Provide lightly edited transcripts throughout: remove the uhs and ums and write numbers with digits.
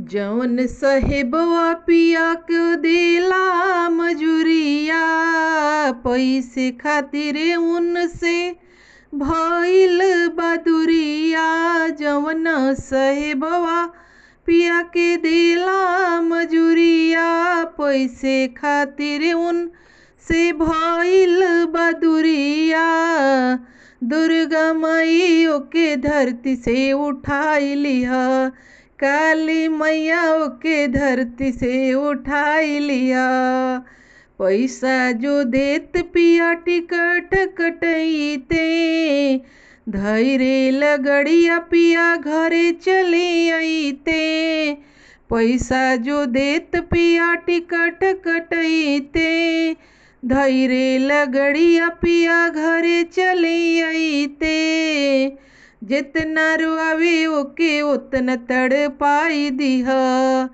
जौन साहेबवा पिया के देला मजूरिया, पैसे खातिर उनसे भइल बदुरिया। जौन साहेबवा पिया के देला मजूरिया, पैसे खातिर उनसे भइल बदुरिया। दुर्गा माई ओके धरती से उठाई लिहा, काली मैया ओके धरती से उठाई लिया। पैसा जो देत पिया टिकट कटैते, धैरे लगड़िया पिया घरे चले अइते। पैसा जो देत पिया टिकट कटैते, धैरे लगड़िया पिया घरे चले अइते। जितना रुआवे ओके उतना तड़पाई दिहा,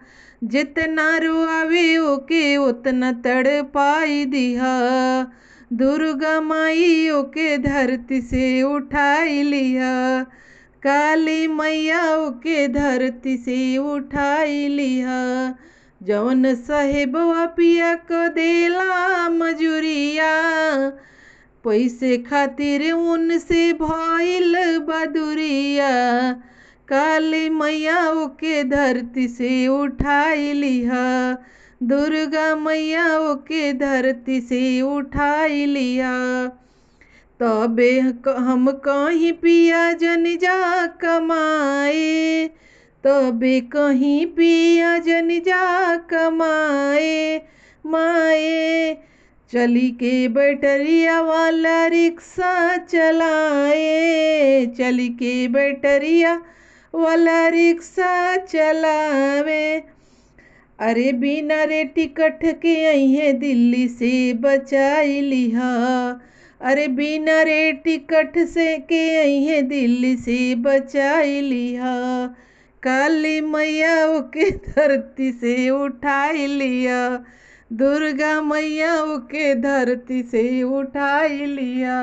जितना रुआवे ओके उतना तड़पाई दिहा। दुर्गा माई ओके धरती से उठाई लिहा, काली मैया ओके धरती से उठाई लिहा। जौन साहेबवा पिया को देला मजूरिया, पैसे खातिर उनसे भइल बदुरिया। काली मैया ओके धरती से उठाई लिहा, दुर्गा मैया ओके धरती से उठाई लिहा। तबे हम कहीं पिया जन जा कमाए, तबे कहीं पिया जन जा कमाए। माए चली के बैटरिया वाला रिक्शा चलाए, चली के बैटरिया वाला रिक्शा चलावे। अरे बिना रे टिकट के अइहे दिल्ली से बचाई लिहा, अरे बिना रे टिकट से के अइहे दिल्ली से बचाई लिहा। काली मैया ओके धरती से उठाई लिया, दुर्गा मैया ओके धरती से उठाई लिया।